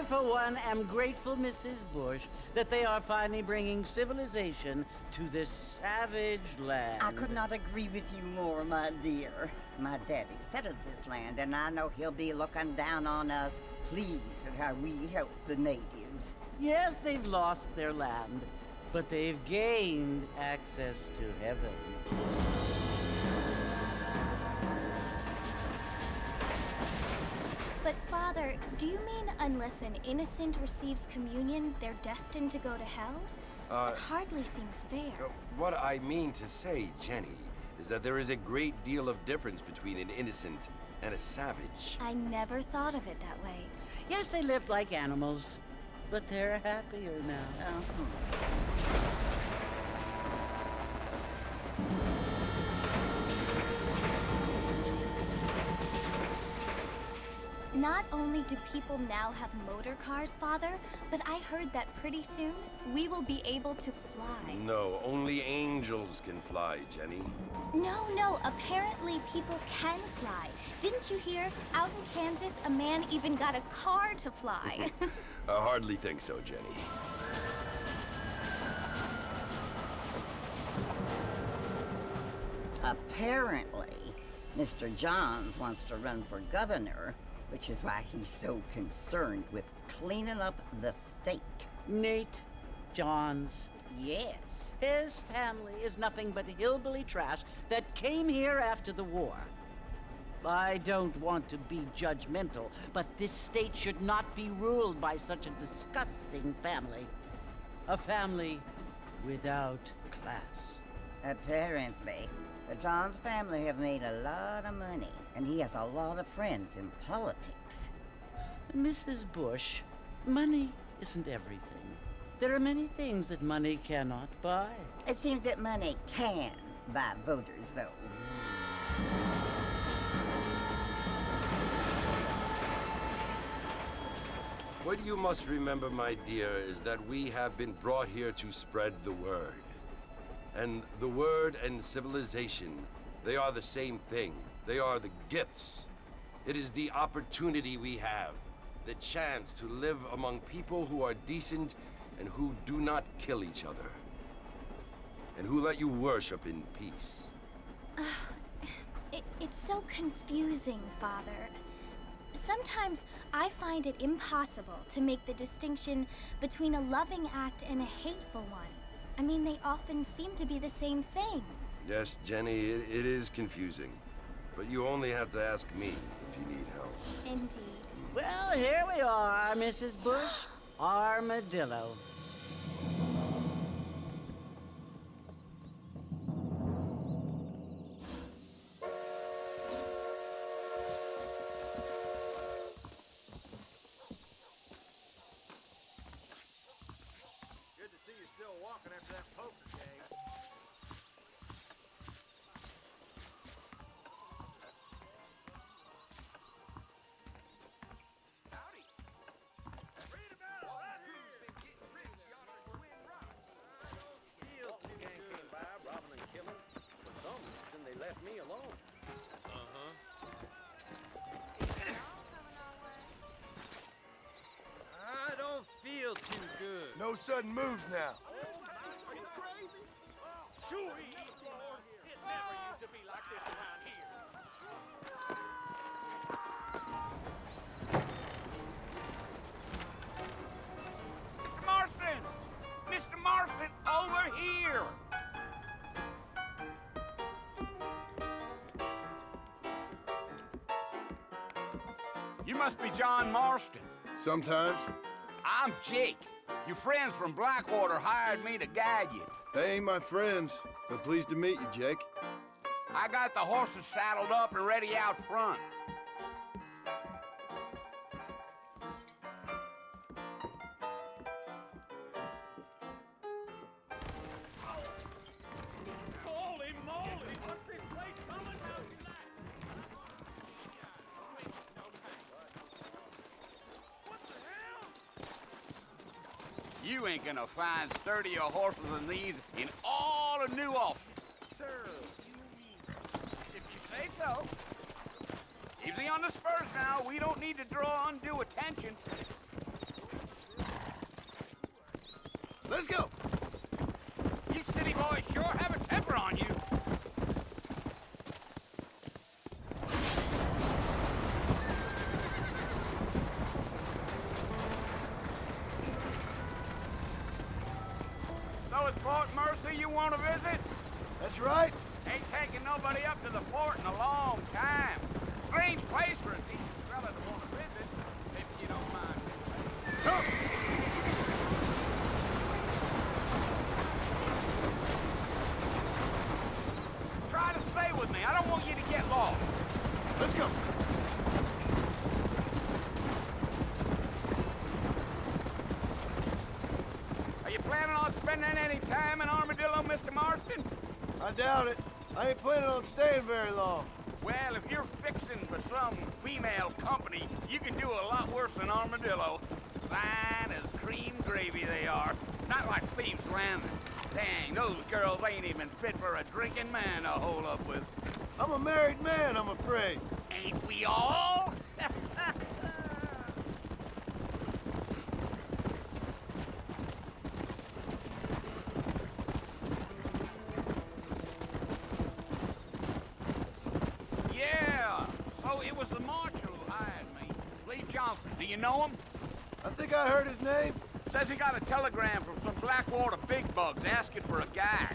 for one, am grateful, Mrs. Bush, that they are finally bringing civilization to this savage land. I could not agree with you more, my dear. My daddy settled this land, and I know he'll be looking down on us, pleased at how we help the natives. Yes, they've lost their land, but they've gained access to heaven. But Father, do you mean unless an innocent receives communion, they're destined to go to hell? It hardly seems fair. What I mean to say, Jenny, is that there is a great deal of difference between an innocent and a savage. I never thought of it that way. Yes, they lived like animals, but they're happier now. Not only do people now have motor cars, Father, but I heard that pretty soon we will be able to fly. No, only angels can fly, Jenny. No, apparently people can fly. Didn't you hear? Out in Kansas, a man even got a car to fly. I hardly think so, Jenny. Apparently, Mr. Johns wants to run for governor, which is why he's so concerned with cleaning up the state. Nate Johns. Yes. His family is nothing but hillbilly trash that came here after the war. I don't want to be judgmental, but this state should not be ruled by such a disgusting family. A family without class. Apparently. The Johns family have made a lot of money, and he has a lot of friends in politics. Mrs. Bush, money isn't everything. There are many things that money cannot buy. It seems that money can buy voters, though. What you must remember, my dear, is that we have been brought here to spread the word. And the word and civilization, they are the same thing. They are the gifts. It is the opportunity we have, the chance to live among people who are decent and who do not kill each other, and who let you worship in peace. It's so confusing, Father. Sometimes I find it impossible to make the distinction between a loving act and a hateful one. I mean, they often seem to be the same thing. Yes, Jenny, it is confusing. But you only have to ask me if you need help. Indeed. Well, here we are, Mrs. Bush. Armadillo. Good to see you still walking after that poker game. Howdy. Read about it right here. Been getting rich yonder in Twin Rocks. Still two gangs came by, robbing and killing. For some reason, they left me alone. I don't feel too good. No sudden moves now. Are you crazy? Sure he is, Lord. It never used to be like this around here. Mr. Marston! Mr. Marston, over here! You must be John Marston. Sometimes. I'm Jake. Your friends from Blackwater hired me to guide you. They ain't my friends, but pleased to meet you, Jake. I got the horses saddled up and ready out front. Holy moly! What's this place coming to? What the hell? You ain't gonna find sturdier horses than these in all of New Ulster. Sir, if you say so. Easy on the spurs now. We don't need to draw undue attention. Let's go. You city boys sure have a temper on you. So it's Fort Mercy you want to visit? That's right. Ain't taking nobody up to the fort in a long time. Strange place for a decent fella to want to visit, if you don't mind. Come. Try to stay with me. I don't want you to get lost. Let's go. Are you planning on spending any time in Armadillo, Mr. Marston? I doubt it. I ain't planning on staying very long. Well, if you're fixing for some female company, you can do a lot worse than Armadillo. Fine as cream gravy they are. Not like Steve's Landing. Dang, those girls ain't even fit for a drinking man to hole up with. I'm a married man, I'm afraid. Ain't we all? Yeah, so it was the marshal who hired me. Lee Johnson, do you know him? I think I heard his name. Says he got a telegram from some Blackwater big bugs asking for a guy.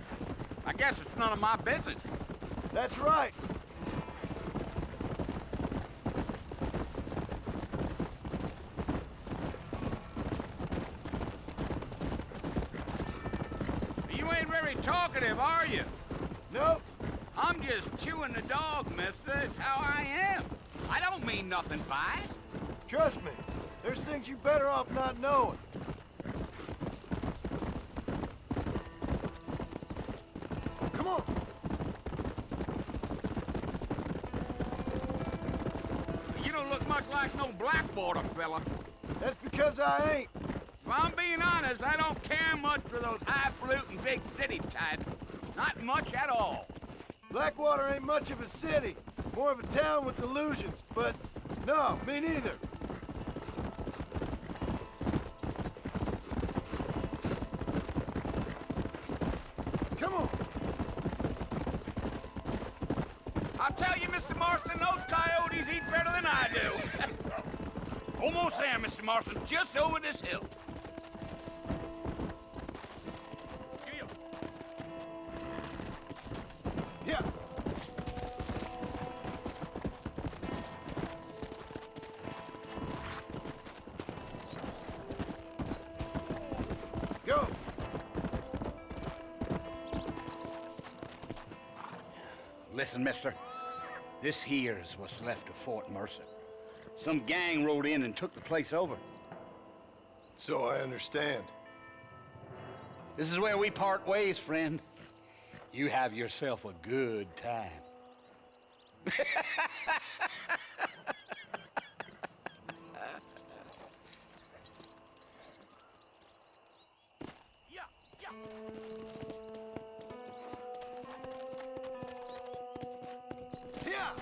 I guess it's none of my business. That's right. You ain't very talkative, are you? Nope. I'm just chewing the dog, mister. It's how I am. I don't mean nothing by it. Trust me. There's things you better off not knowing. Come on. You don't look much like no Blackwater fella. That's because I ain't. If I'm being honest, I don't care much for those highfalutin big city types. Not much at all. Blackwater ain't much of a city. More of a town with illusions, but no, me neither. Come on. I'll tell you, Mr. Marston, those coyotes eat better than I do. Almost there, Mr. Marston. Just over this hill. Yeah. Go. Listen, mister. This here is what's left of Fort Mercer. Some gang rode in and took the place over. So I understand. This is where we part ways, friend. You have yourself a good time. Yeah, yeah. Yeah.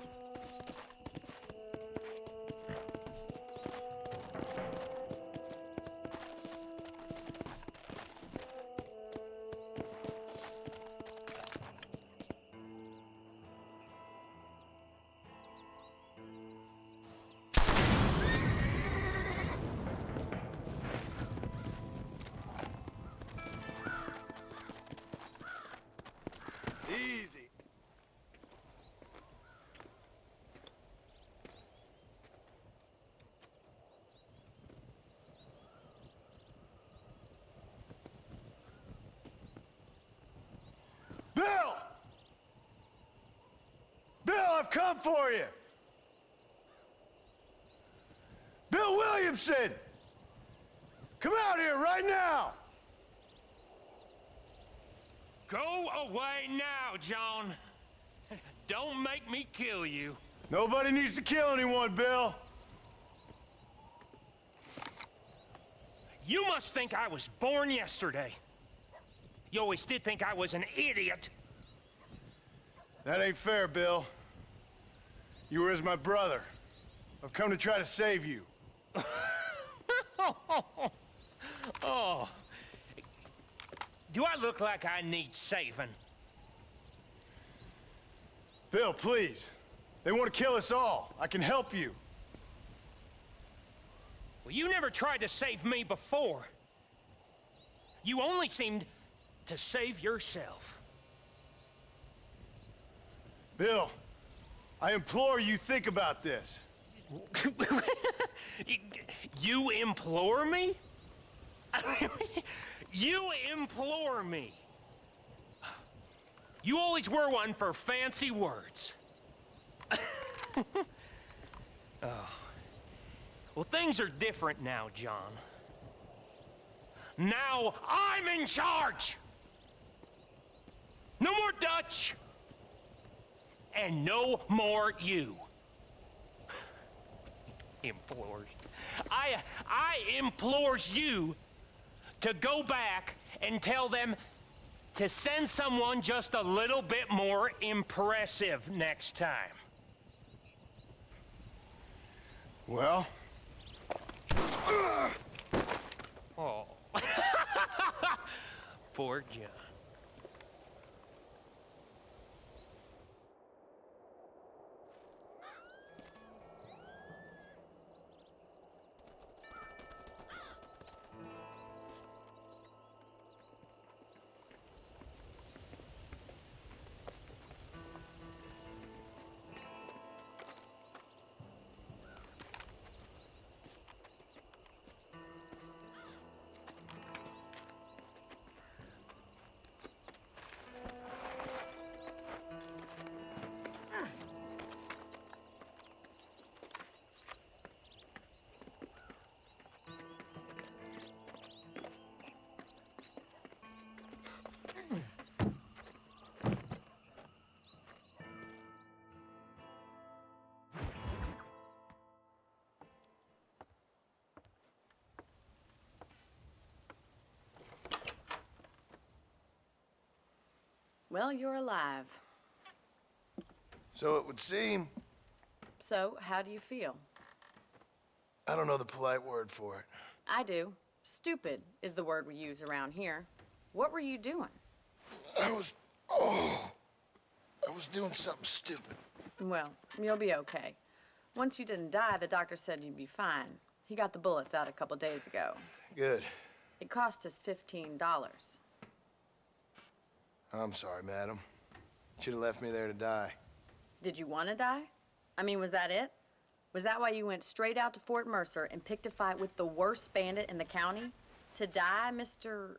Easy. Bill! Bill, I've come for you! Bill Williamson! Come out here right now! Go away now, John. Don't make me kill you. Nobody needs to kill anyone, Bill. You must think I was born yesterday. You always did think I was an idiot. That ain't fair, Bill. You were as my brother. I've come to try to save you. Oh, Do I look like I need saving? Bill, please. They want to kill us all. I can help you. Well, you never tried to save me before. You only seemed to save yourself. Bill, I implore you think about this. You implore me? You implore me. You always were one for fancy words. Oh. Well, things are different now, John. Now I'm in charge! No more Dutch! And no more you. Implores. I implores you to go back and tell them to send someone just a little bit more impressive next time. Well? Oh. Poor John. Well, you're alive. So it would seem. So, how do you feel? I don't know the polite word for it. I do. Stupid is the word we use around here. What were you doing? I was doing something stupid. Well, you'll be okay. Once you didn't die, the doctor said you'd be fine. He got the bullets out a couple days ago. Good. It cost us $15. I'm sorry, madam. Should have left me there to die. Did you want to die? I mean, was that it? Was that why you went straight out to Fort Mercer and picked a fight with the worst bandit in the county? To die, Mr.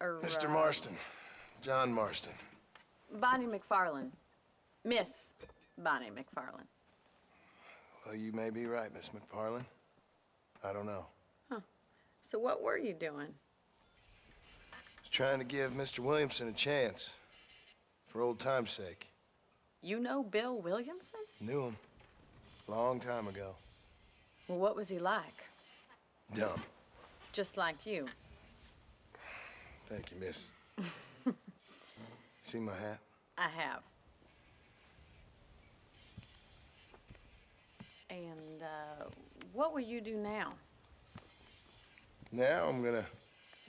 Mr. Marston. John Marston. Bonnie McFarland. Miss Bonnie McFarland. Well, you may be right, Miss McFarland. I don't know. So what were you doing? I was trying to give Mr. Williamson a chance. For old time's sake. You know Bill Williamson? Knew him. Long time ago. Well, what was he like? Dumb. Just like you. Thank you, miss. See my hat? I have. And, what will you do now? Now I'm gonna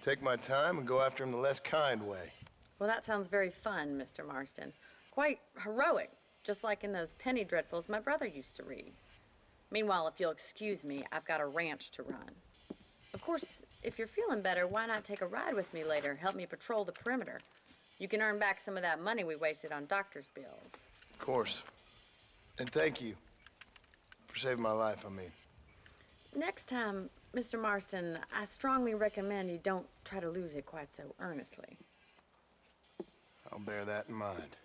take my time and go after him the less kind way. Well, that sounds very fun, Mr. Marston. Quite heroic, just like in those penny dreadfuls my brother used to read. Meanwhile, if you'll excuse me, I've got a ranch to run. Of course, if you're feeling better, why not take a ride with me later? Help me patrol the perimeter. You can earn back some of that money we wasted on doctor's bills. Of course. And thank you for saving my life, I mean. Next time, Mr. Marston, I strongly recommend you don't try to lose it quite so earnestly. I'll bear that in mind.